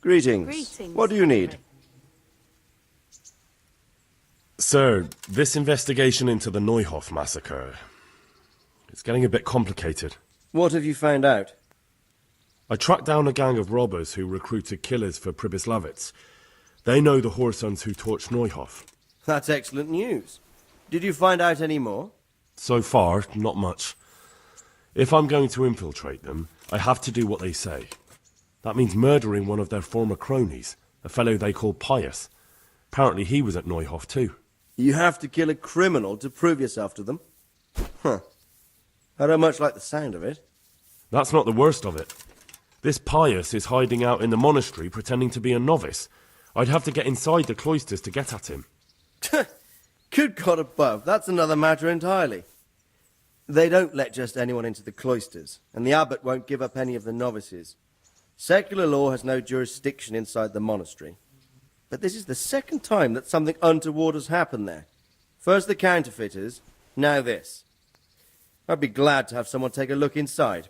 Greetings. Greetings. What do you need? Sir, this investigation into the Neuhof massacre, it's getting a bit complicated. What have you found out? I tracked down a gang of robbers who recruited killers for Pribyslavitz. They know the whoresons who torched Neuhof. That's excellent news. Did you find out any more? So far, not much. If I'm going to infiltrate them, I have to do what they say. That means murdering one of their former cronies, a fellow they call Pius. Apparently he was at Neuhof too. You have to kill a criminal to prove yourself to them? Huh. I don't much like the sound of it. That's not the worst of it. This Pius is hiding out in the monastery pretending to be a novice. I'd have to get inside the cloisters to get at him. Good God above, that's another matter entirely. They don't let just anyone into the cloisters, and the abbot won't give up any of the novices. Secular law has no jurisdiction inside the monastery. But this is the second time that something untoward has happened there. First the counterfeiters, now this. I'd be glad to have someone take a look inside.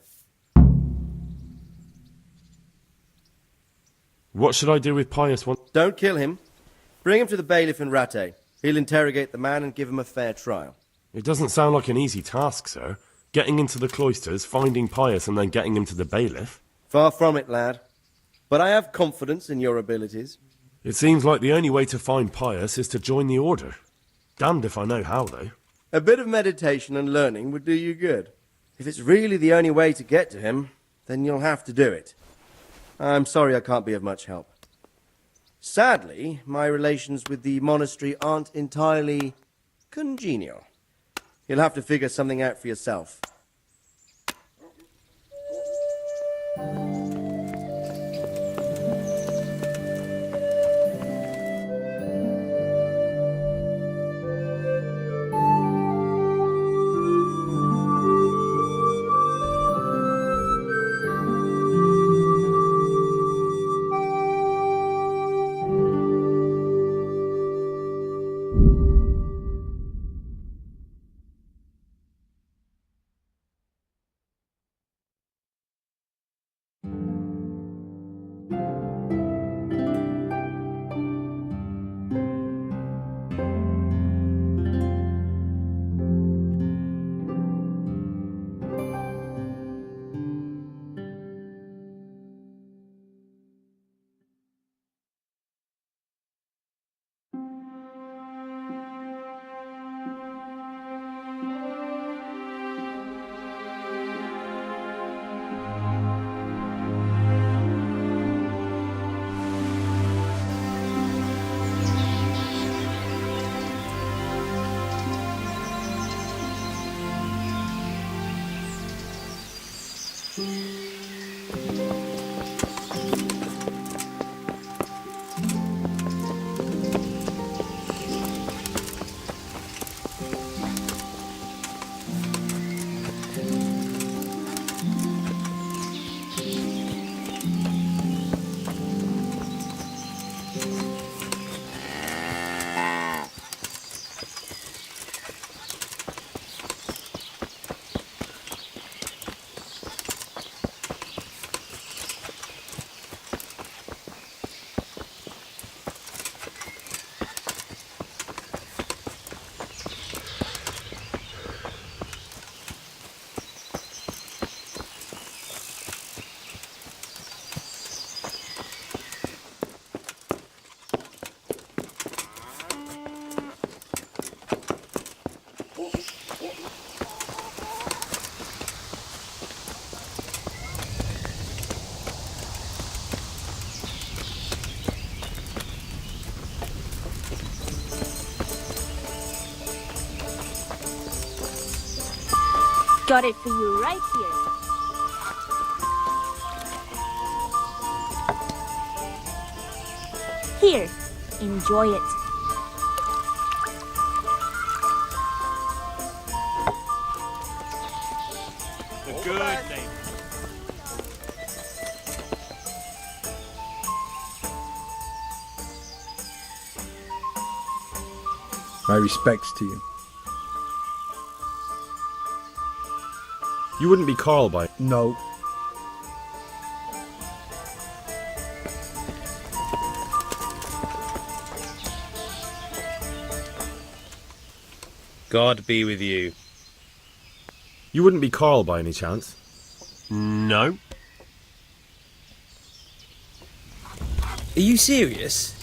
What should I do with Pius once... Don't kill him. Bring him to the bailiff in Ratte. He'll interrogate the man and give him a fair trial. It doesn't sound like an easy task, sir. Getting into the cloisters, finding Pius, and then getting him to the bailiff. Far from it, lad. But I have confidence in your abilities. It seems like the only way to find Pius is to join the order. Damned if I know how, though. A bit of meditation and learning would do you good. If it's really the only way to get to him, then you'll have to do it. I'm sorry I can't be of much help. Sadly, my relations with the monastery aren't entirely congenial. You'll have to figure something out for yourself. Got it for you right here. Here, enjoy it. The good name. My respects to you. You wouldn't be Carl by... No. God be with you. You wouldn't be Carl by any chance? No. Are you serious?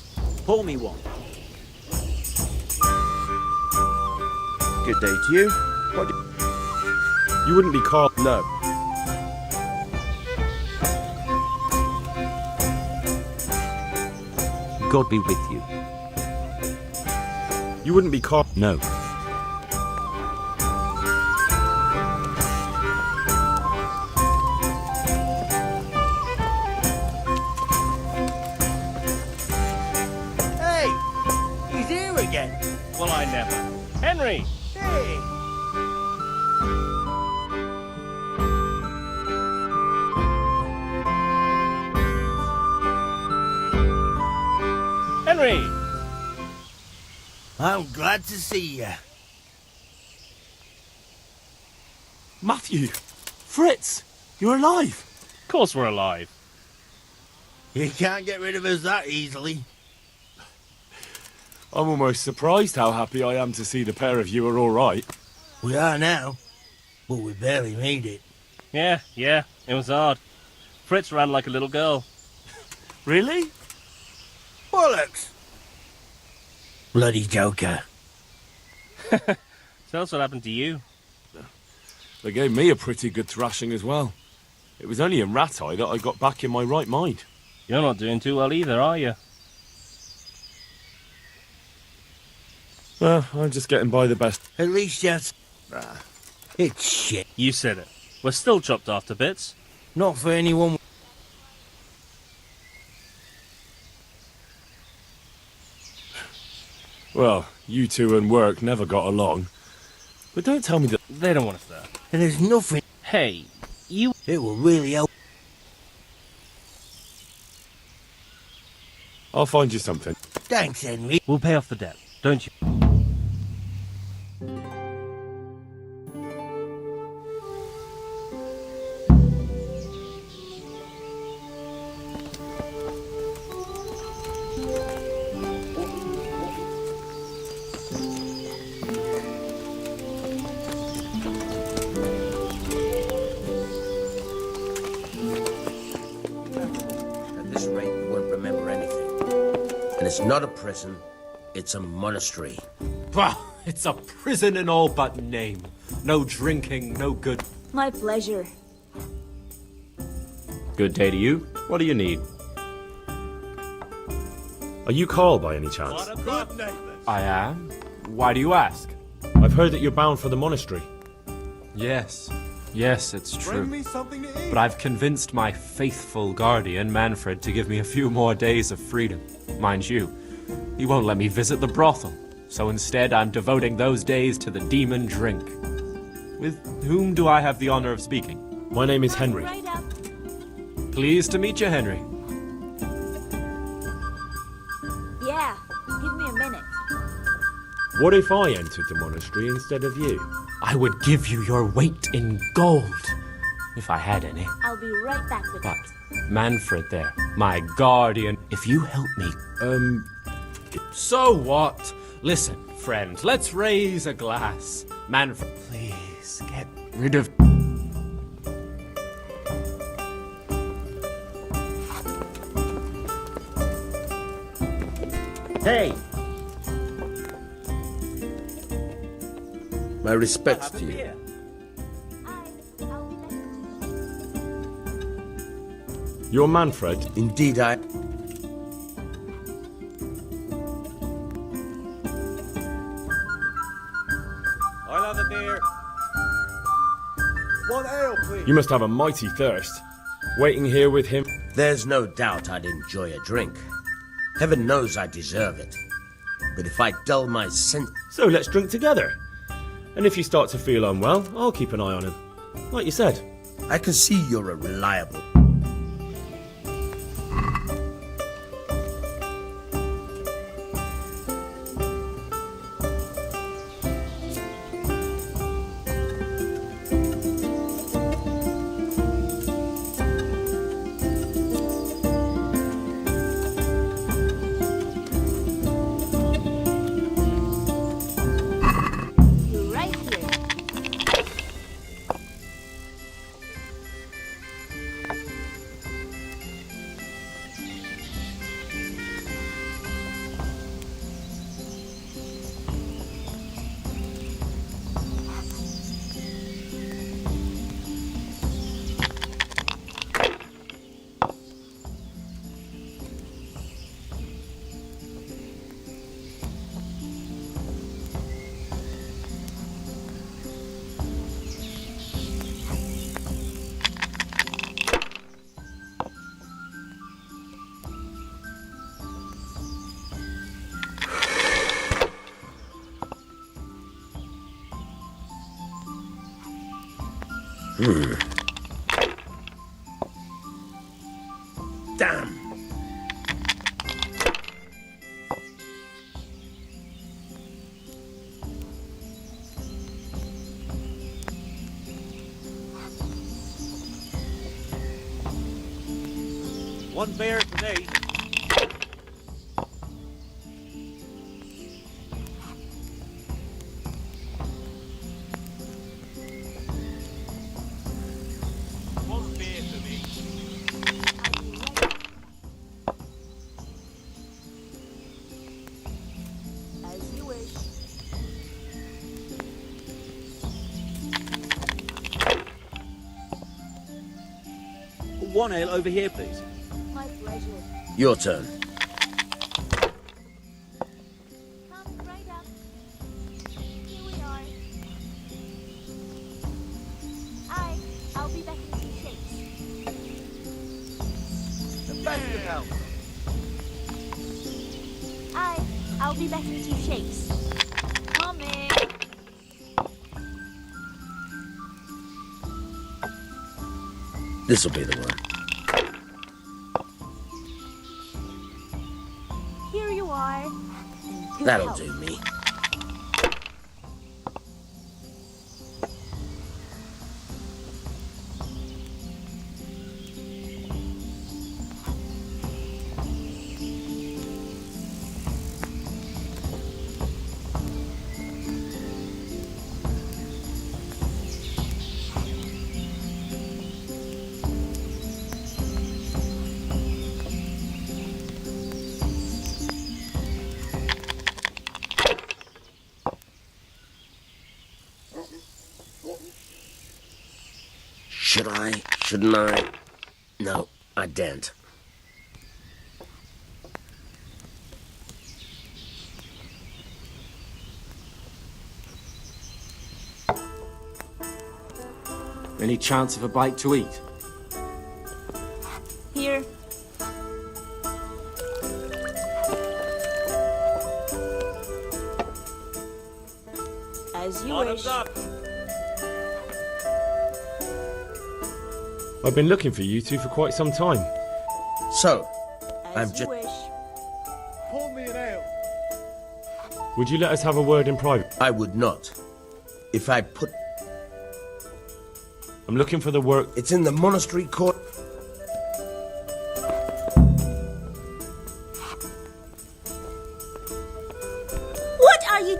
Pour me one. Good day to you. What do You wouldn't be Carl? No. God be with you. You wouldn't be Carl? No. Hey! He's here again! Well, I never. Henry! Hey! Henry! I'm glad to see you. Matthew! Fritz! You're alive! Of course we're alive. You can't get rid of us that easily. I'm almost surprised how happy I am to see the pair of you are all right. We are now, but we barely made it. Yeah, it was hard. Fritz ran like a little girl. Really? Bollocks! Bloody joker. So that's what happened to you. They gave me a pretty good thrashing as well. It was only in Rat-Eye that I got back in my right mind. You're not doing too well either, are you? Well, I'm just getting by the best. At least just... it's shit. You said it. We're still chopped off to bits. Not for anyone... Well, you two and work never got along. But don't tell me that... They don't want us there. And there's nothing... Hey, you... It will really help. I'll find you something. Thanks, Henry. We'll pay off the debt, don't you? At this rate, you won't remember anything. And it's not a prison, it's a monastery. Bah, it's a prison in all but name. No drinking, no good. My pleasure. Good day to you. What do you need? Are you Carl by any chance? I am. Why do you ask? I've heard that you're bound for the monastery. Yes. Yes, it's true. But I've convinced my faithful guardian, Manfred, to give me a few more days of freedom. Mind you, he won't let me visit the brothel. So instead, I'm devoting those days to the demon drink. With whom do I have the honor of speaking? My name is Henry. Right up. Pleased to meet you, Henry. Yeah, give me a minute. What if I entered the monastery instead of you? I would give you your weight in gold, if I had any. I'll be right back with But it. Manfred there, my guardian, if you help me... So what? Listen, friend, let's raise a glass. Manfred, please, get rid of... Hey! My respects to you. I'll be back. You're Manfred? Indeed, I... I'll have a beer. One ale, please. You must have a mighty thirst. Waiting here with him. There's no doubt I'd enjoy a drink. Heaven knows I deserve it. But if I dull my sense... So let's drink together. And if you start to feel unwell, I'll keep an eye on him. Like you said. I can see you're a reliable... You're Damn. One beer for me. One beer for me. As you wish. One ale over here, please. My pleasure. Your turn. Come right up. Here we are. I'll be back in 2 shakes. The best of health. I'll be back in 2 shakes. Coming. This'll be the one. Here you are. Good That'll health. do me. Should I? Shouldn't I? No, I daren't. Any chance of a bite to eat? Here. As you wish. Bottoms up. I've been looking for you two for quite some time. So, As I've you ju- wish. Pour me an ale. Would you let us have a word in private? I would not. If I put... I'm looking for the work. It's in the monastery court. What are you?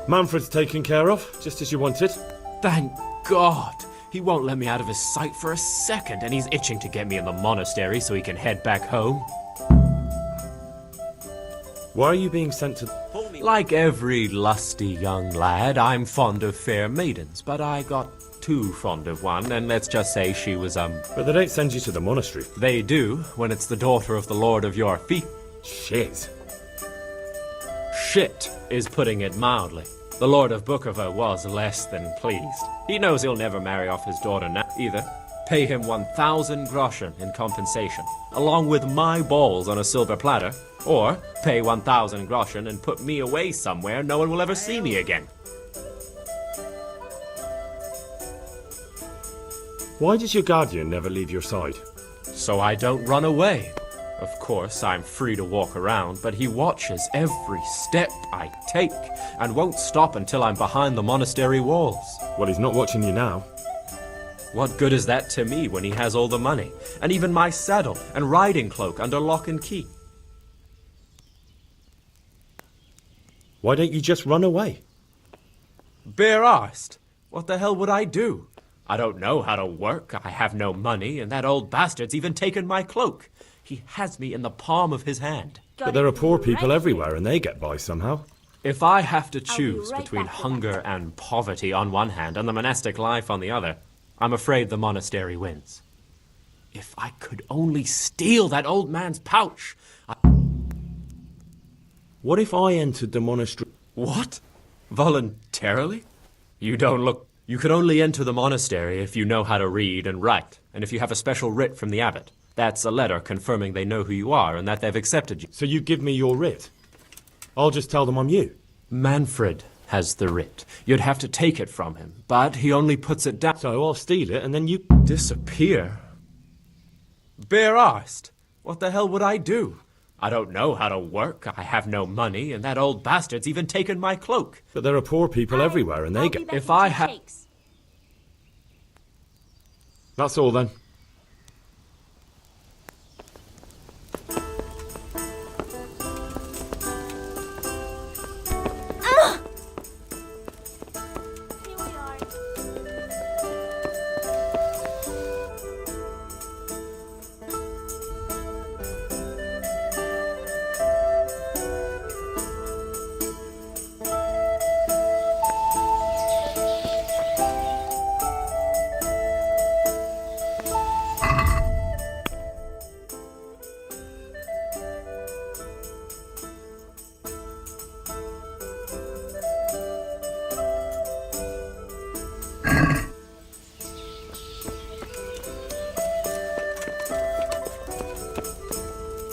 Manfred's taken care of, just as you wanted. Thank God! He won't let me out of his sight for a second, and he's itching to get me in the monastery so he can head back home. Why are you being sent to... Like every lusty young lad, I'm fond of fair maidens, but I got too fond of one, and let's just say she was, But they don't send you to the monastery. They do, when it's the daughter of the Lord of your feet. Shit. Shit is putting it mildly. The Lord of Bookover was less than pleased. He knows he'll never marry off his daughter now, either. Pay him 1,000 groschen in compensation, along with my balls on a silver platter, or pay 1,000 groschen and put me away somewhere no one will ever see me again. Why does your guardian never leave your side? So I don't run away. Of course, I'm free to walk around, but he watches every step I take and won't stop until I'm behind the monastery walls. Well, he's not watching you now. What good is that to me when he has all the money, and even my saddle and riding cloak under lock and key? Why don't you just run away? Bare arsed. What the hell would I do? I don't know how to work, I have no money, and that old bastard's even taken my cloak. He has me in the palm of his hand. But there are poor people everywhere and they get by somehow. If I have to choose right between back with hunger and poverty on one hand and the monastic life on the other, I'm afraid the monastery wins. If I could only steal that old man's pouch. What if I entered the monastery? What? Voluntarily? You don't look... You could only enter the monastery if you know how to read and write, and if you have a special writ from the abbot. That's a letter confirming they know who you are and that they've accepted you. So you give me your writ. I'll just tell them I'm you. Manfred has the writ. You'd have to take it from him, but he only puts it down. So I'll steal it and then you... Disappear? Bare-arsed? What the hell would I do? I don't know how to work, I have no money, and that old bastard's even taken my cloak. But there are poor people everywhere and they I'll get... be back If in I 2 ha- shakes. That's all then. Here we are.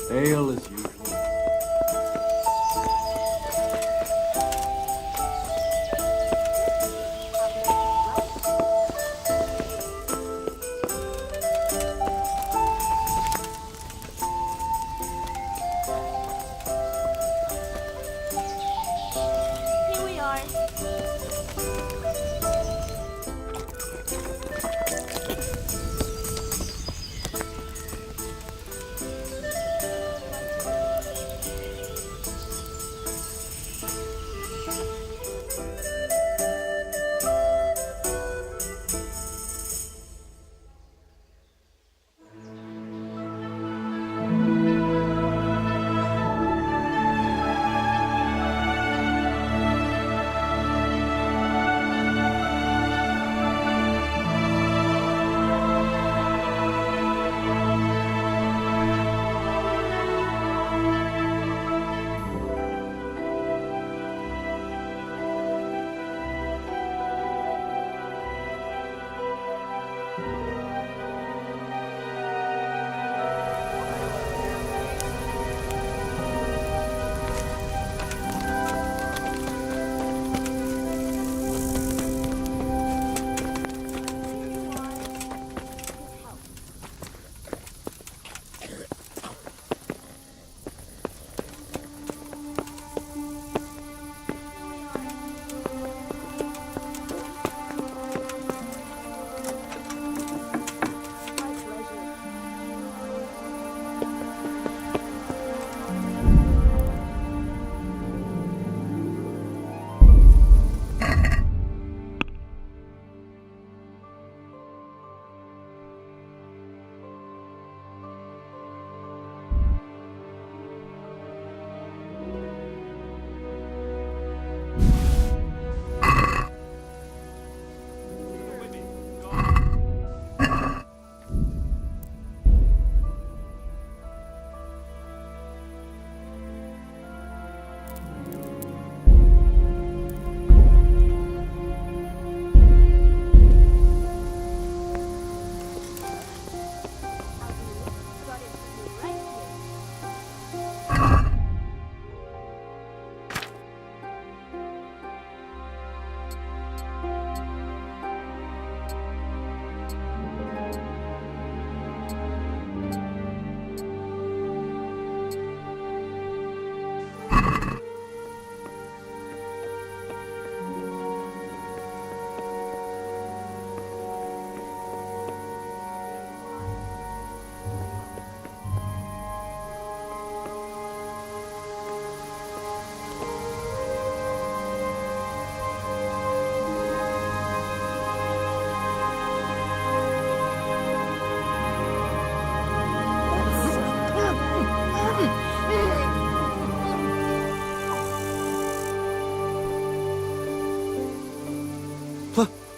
Ale as usual. Here we are.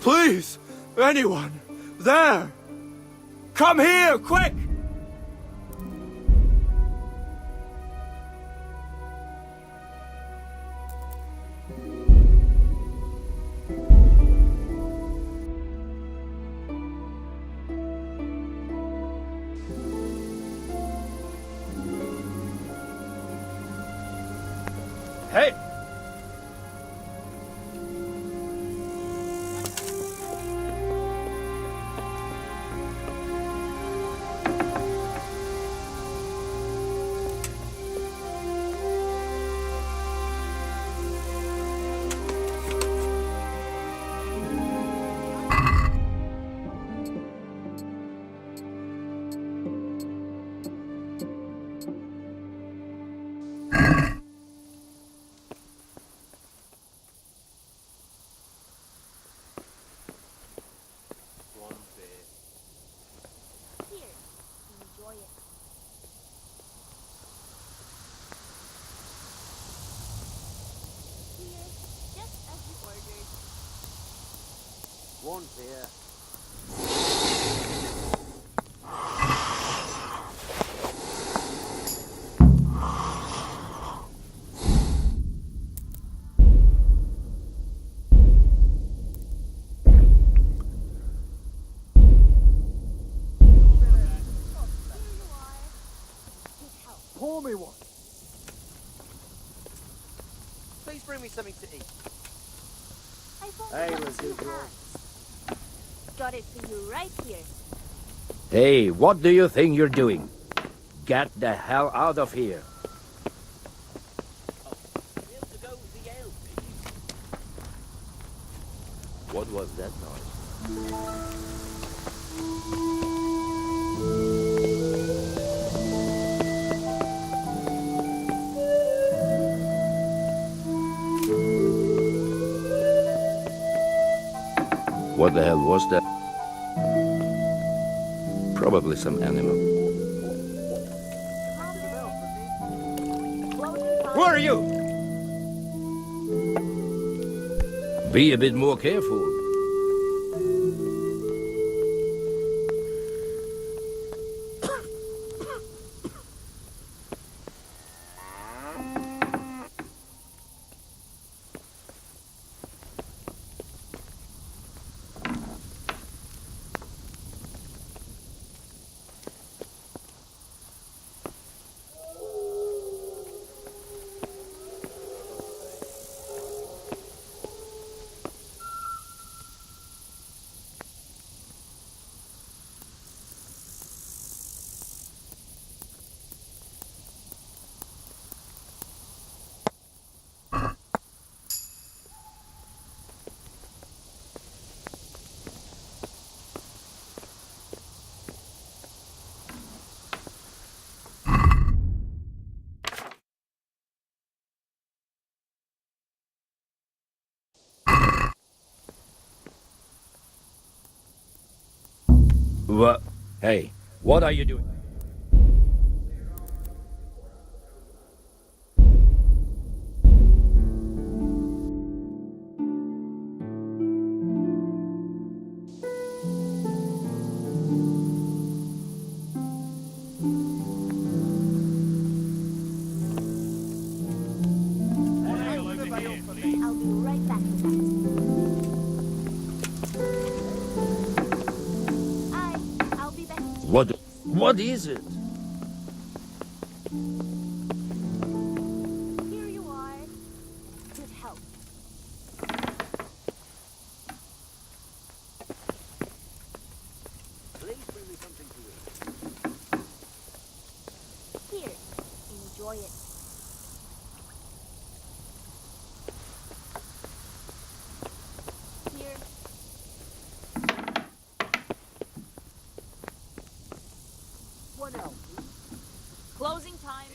Please! Anyone! There! Come here, quick! Hey! Here, enjoy it. Here, just as you ordered. One beer. Here you are. Good help. Pour me one. Please bring me something to eat. I found Hey, it let's with do two it. hands. Got it for you right here. Hey, what do you think you're doing? Get the hell out of here. Able to go with the ale, please. What was that noise? What the hell was that? Probably some animal. Who are you? Be a bit more careful. What? Hey, what are you doing? I'll be right back with that. I'll be back with you. What is it? Here you are. Good help. Please bring me something to eat. Here, enjoy it. Here. One else. Closing time.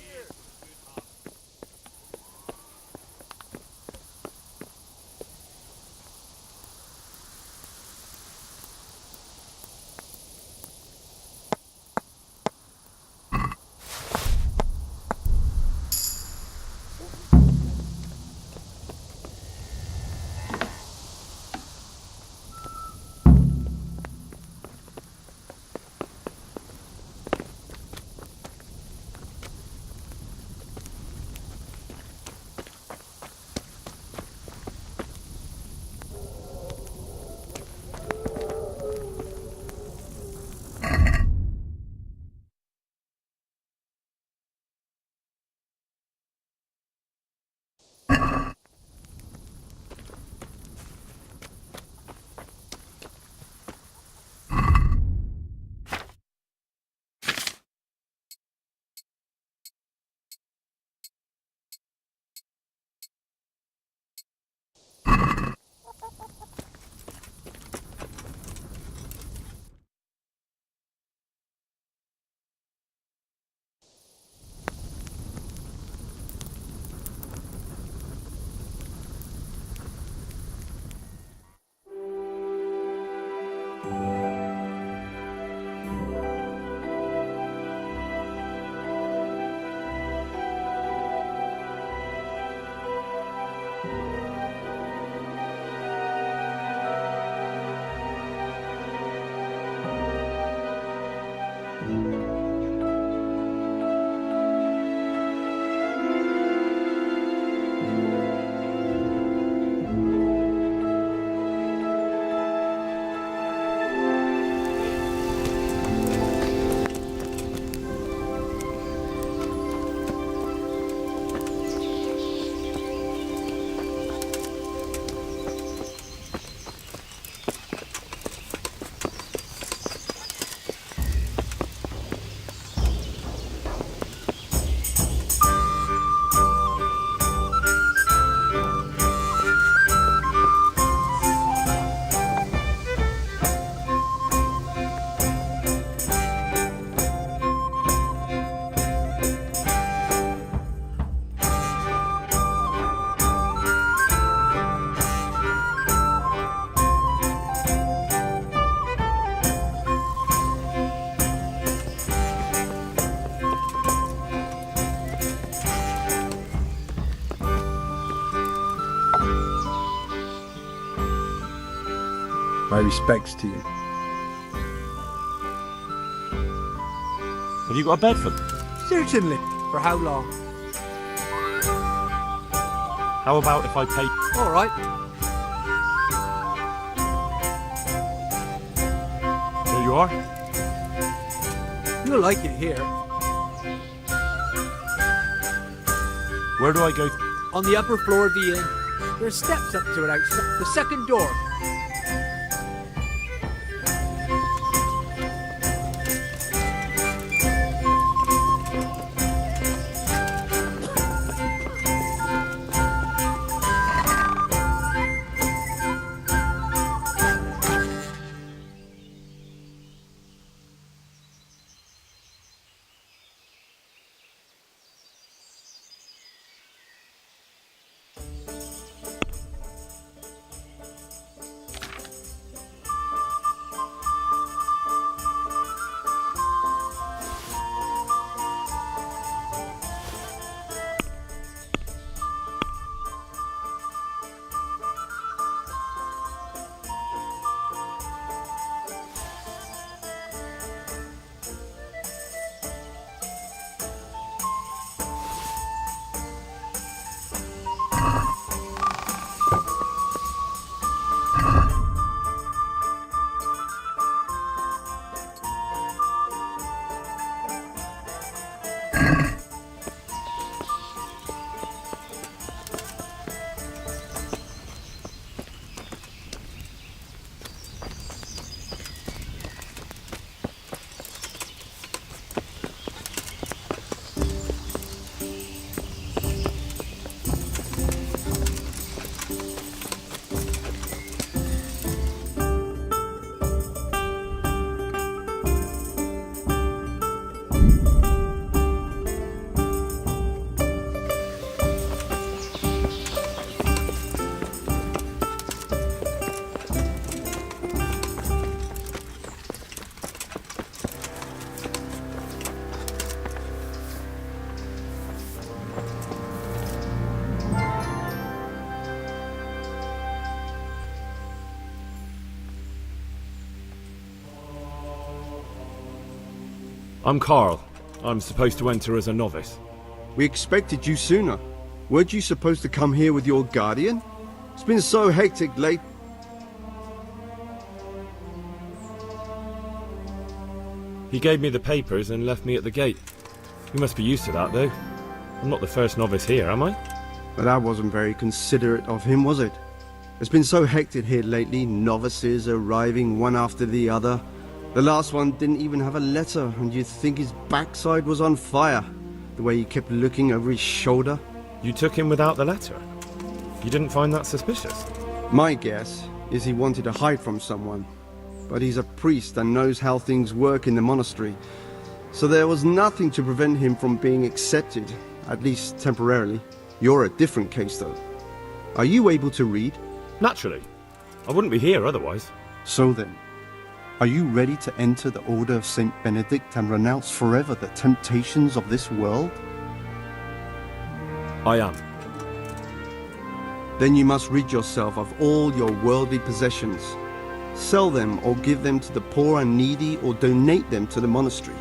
My respects to you. Have you got a bed for them? Certainly. For how long? How about if I pay... All right. There you are. You'll like it here. Where do I go? On the upper floor of the inn. There's steps up to it outside. The second door. I'm Carl. I'm supposed to enter as a novice. We expected you sooner. Weren't you supposed to come here with your guardian? It's been so hectic late. He gave me the papers and left me at the gate. You must be used to that, though. I'm not the first novice here, am I? But that wasn't very considerate of him, was it? It's been so hectic here lately, novices arriving one after the other. The last one didn't even have a letter, and you'd think his backside was on fire, the way he kept looking over his shoulder. You took him without the letter? You didn't find that suspicious? My guess is he wanted to hide from someone. But he's a priest and knows how things work in the monastery. So there was nothing to prevent him from being accepted, at least temporarily. You're a different case, though. Are you able to read? Naturally. I wouldn't be here otherwise. So then, are you ready to enter the Order of Saint Benedict and renounce forever the temptations of this world? I am. Then you must rid yourself of all your worldly possessions. Sell them or give them to the poor and needy or donate them to the monastery.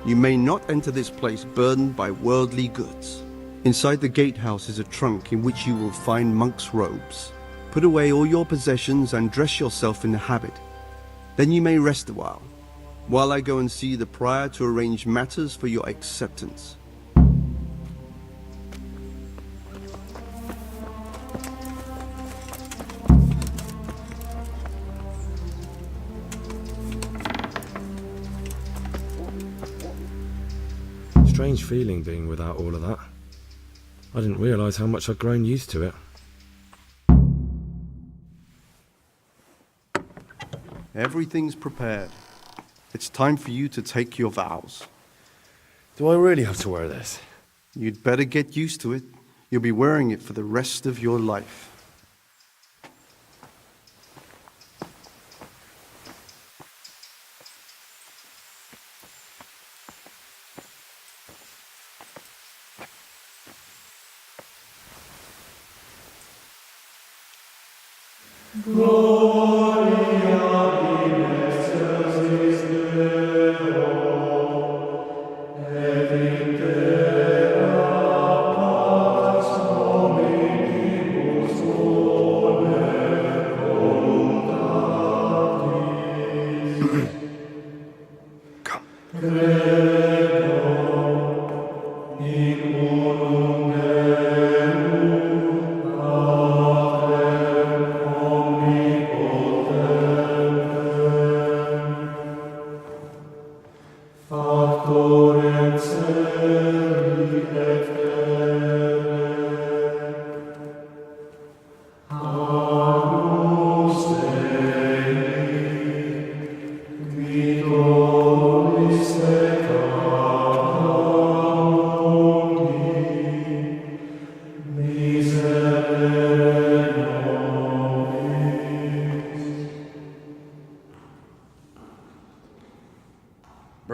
You may not enter this place burdened by worldly goods. Inside the gatehouse is a trunk in which you will find monk's robes. Put away all your possessions and dress yourself in the habit. Then you may rest a while I go and see the prior to arrange matters for your acceptance. Strange feeling being without all of that. I didn't realise how much I'd grown used to it. Everything's prepared. It's time for you to take your vows. Do I really have to wear this? You'd better get used to it. You'll be wearing it for the rest of your life. Gloria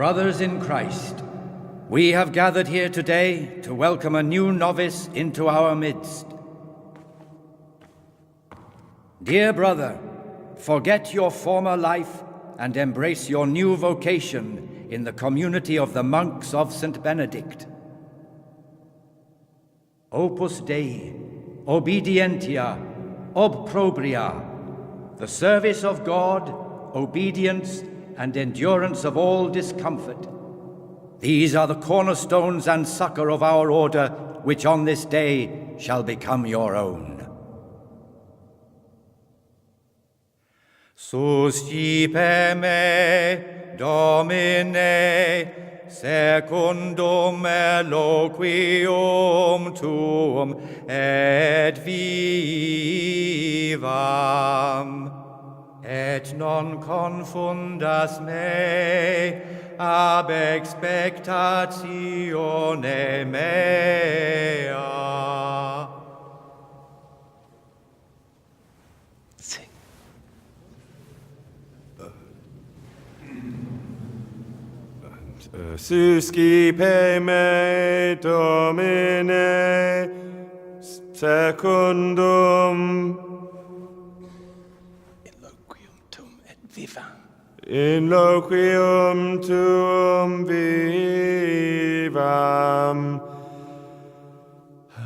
Brothers in Christ, we have gathered here today to welcome a new novice into our midst. Dear brother, forget your former life and embrace your new vocation in the community of the monks of St. Benedict. Opus Dei, obedientia, obprobria, the service of God, obedience, and endurance of all discomfort. These are the cornerstones and succor of our order, which on this day shall become your own. Suscipe me, Domine, secundum eloquium tuum, et vivam. Et non confundas me ab expectatione mea. Suscipe me, Domine, secundum in loquium tuum vivam,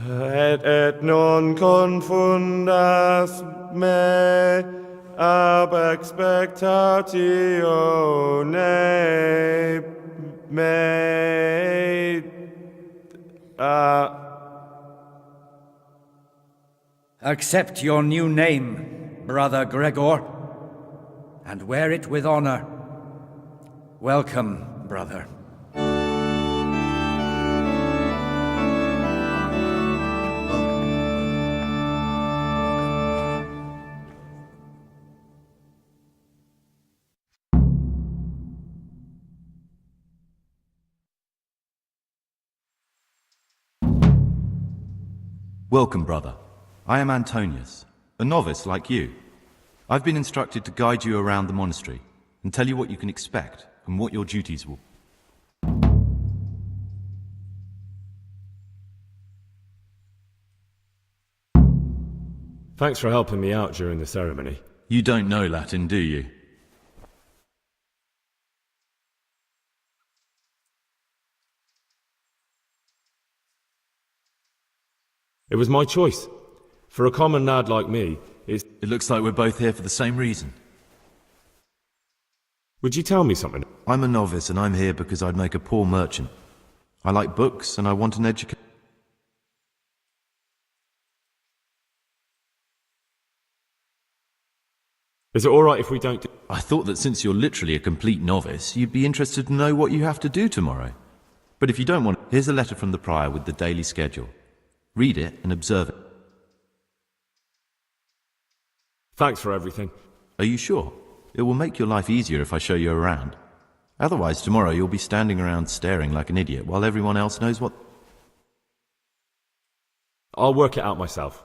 et non confundas me ab expectatione mea. Accept your new name, Brother Gregor, and wear it with honor. Welcome, brother. Welcome, brother. I am Antonius, a novice like you. I've been instructed to guide you around the monastery and tell you what you can expect and what your duties will. Thanks for helping me out during the ceremony. You don't know Latin, do you? It was my choice. For a common lad like me, it looks like we're both here for the same reason. Would you tell me something? I'm a novice and I'm here because I'd make a poor merchant. I like books and I want an education. Is it alright if we don't I thought that since you're literally a complete novice, you'd be interested to know what you have to do tomorrow. But if you don't want, here's a letter from the prior with the daily schedule. Read it and observe it. Thanks for everything. Are you sure? It will make your life easier if I show you around. Otherwise, tomorrow you'll be standing around staring like an idiot while everyone else knows what... I'll work it out myself.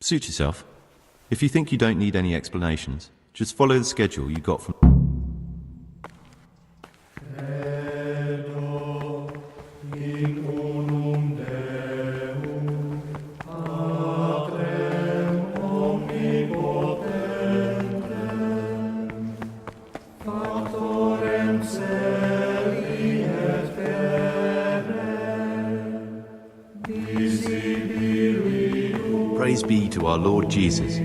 Suit yourself. If you think you don't need any explanations, just follow the schedule you got from... Factorem celi et Praise be to our Lord Jesus.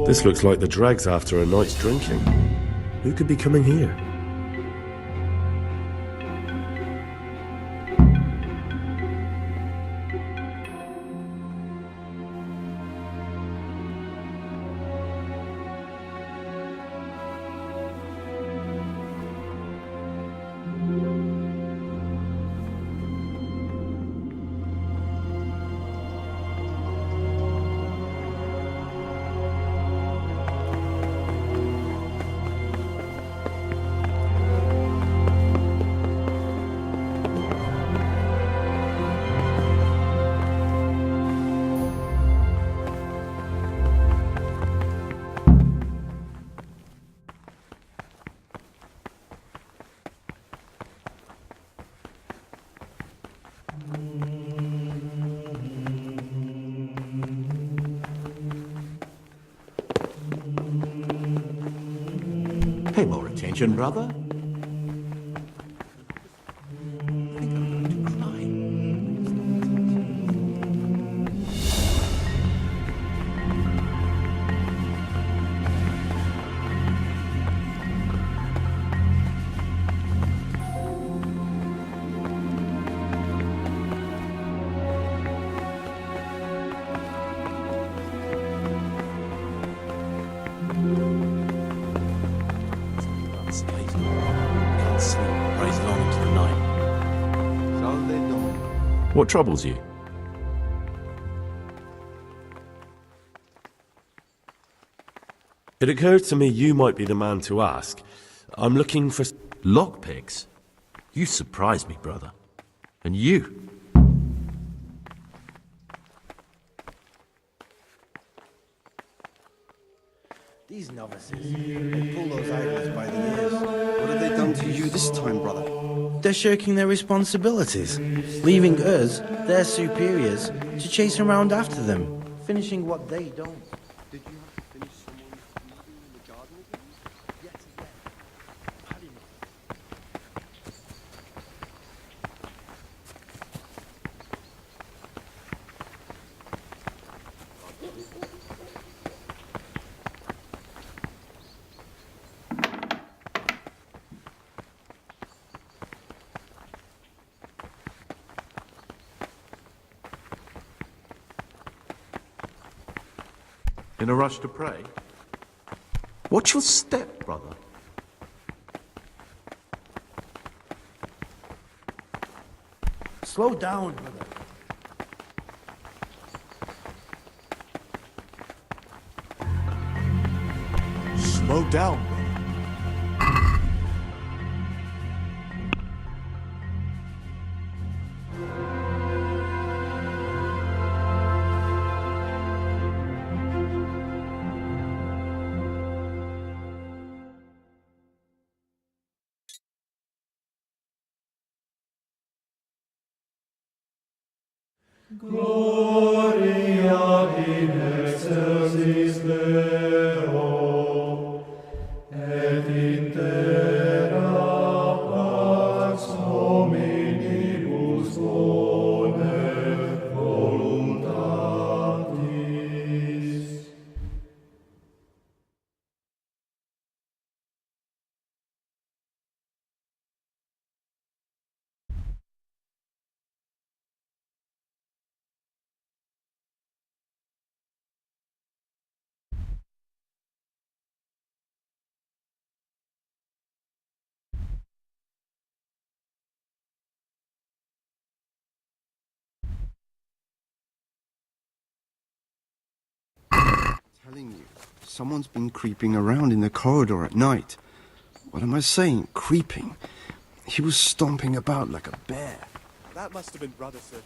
This looks like the dregs after a night's drinking. Who could be coming here? Pay more attention, brother. What troubles you? It occurred to me you might be the man to ask. I'm looking for... Lockpicks? You surprise me, brother. And you? These novices, they pull those idols by the ears. What have they done to you this time, brother? They're shirking their responsibilities, leaving us, their superiors, to chase around after them, finishing what they don't. Did you have to finish someone leaving in the garden with you? Yet again. How do you know? In a rush to pray? Watch your step, brother. Slow down, brother. Slow down, brother. Gloria in excelsis Deo, et in terra pax hominibus bonet voluntatis. telling you, someone's been creeping around in the corridor at night. What am I saying? Creeping. He was stomping about like a bear. That must have been brother, sir.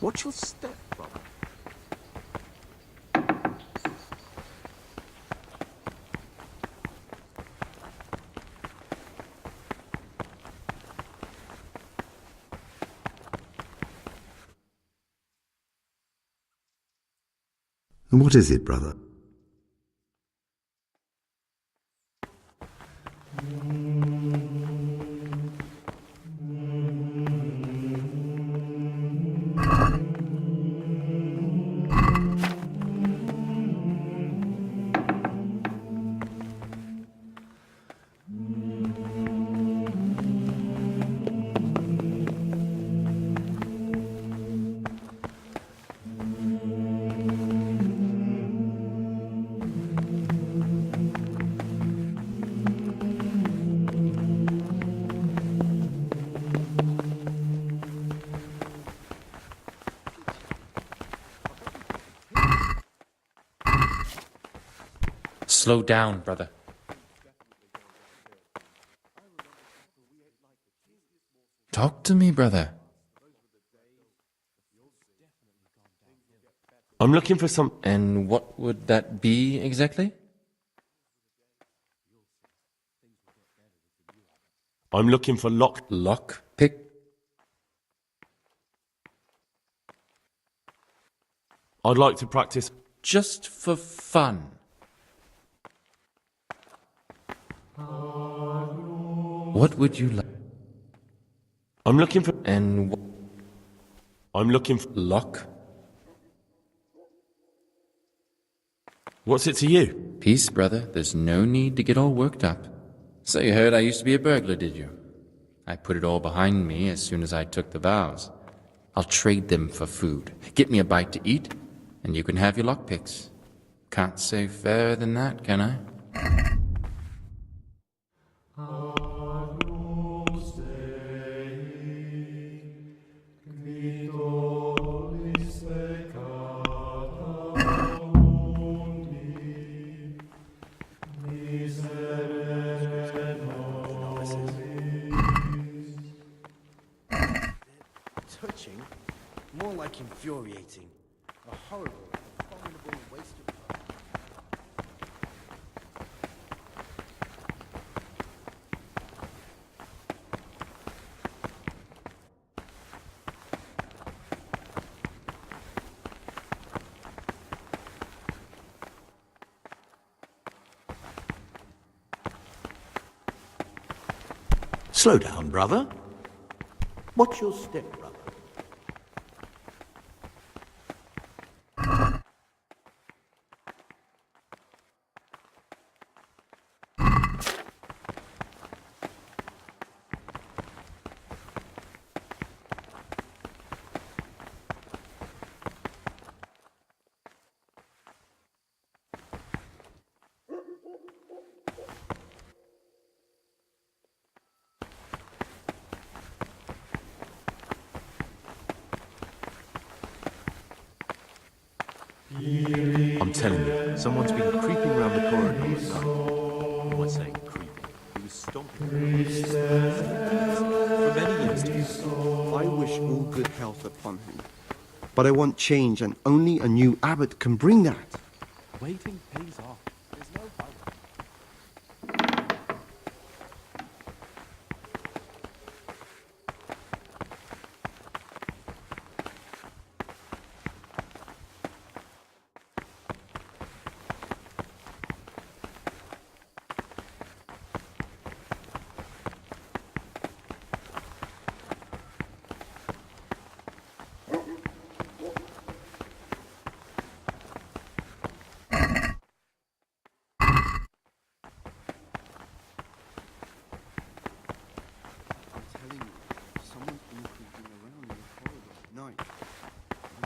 Watch your step, brother. What is it, brother? Slow down, brother. Talk to me, brother. I'm looking for some... And what would that be exactly? I'm looking for Lockpick? I'd like to practice... Just for fun. What would you like? I'm looking for... And I'm looking for... Lock? What's it to you? Peace, brother. There's no need to get all worked up. So you heard I used to be a burglar, did you? I put it all behind me as soon as I took the vows. I'll trade them for food. Get me a bite to eat, and you can have your lockpicks. Can't say fairer than that, can I? Touching, more like infuriating. A horrible, abominable waste of time. Slow down, brother. Watch your step, brother. I'm telling you, someone's been creeping around the corridor at night. What am I saying? Creeping. He was stomping for many years. I wish all good health upon him. But I want change, and only a new abbot can bring that. Waiting pays off. There's no hurry.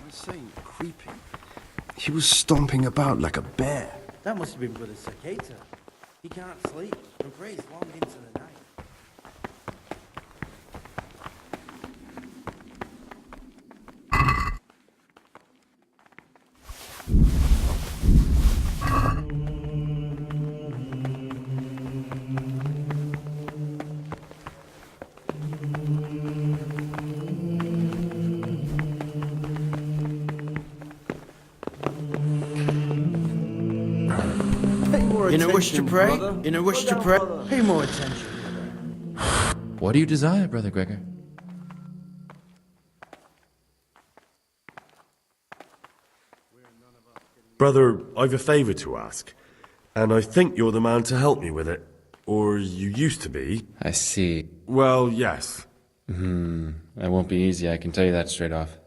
Saying creeping. He was stomping about like a bear. That must have been Brother Cicada. He can't sleep and prays long into the night. In a wish to attention, pray? brother. In a wish to pray? Pay more attention. What do you desire, Brother Gregor? Brother, I've a favour to ask, and I think you're the man to help me with it. Or you used to be. I see. Well, yes. That won't be easy, I can tell you that straight off.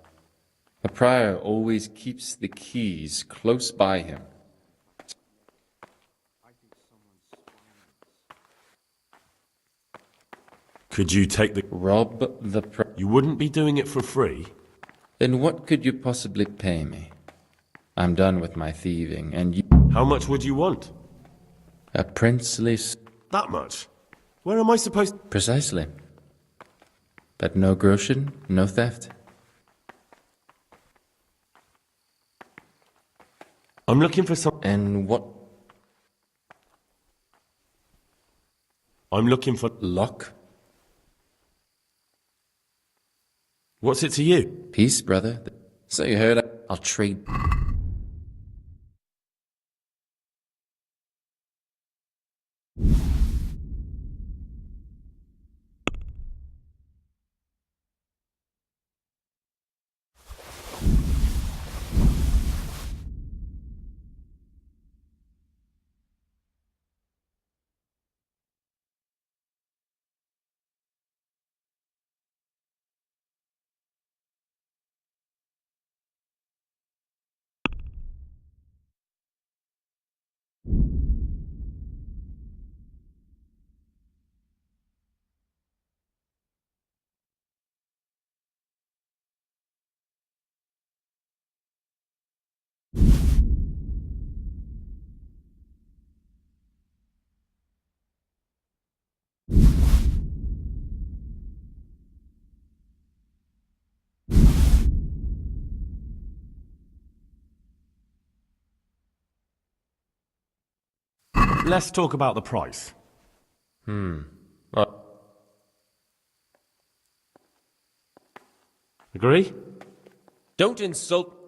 A prior always keeps the keys close by him. Could you take the... Rob the You wouldn't be doing it for free? Then what could you possibly pay me? I'm done with my thieving, and you... How much would you want? A princely... That much? Where am I supposed... Precisely. But no groschen, no theft. I'm looking for some... And what? I'm looking for... Luck? What's it to you? Peace, brother. So you heard I'll trade... Let's talk about the price. Agree? Don't insult...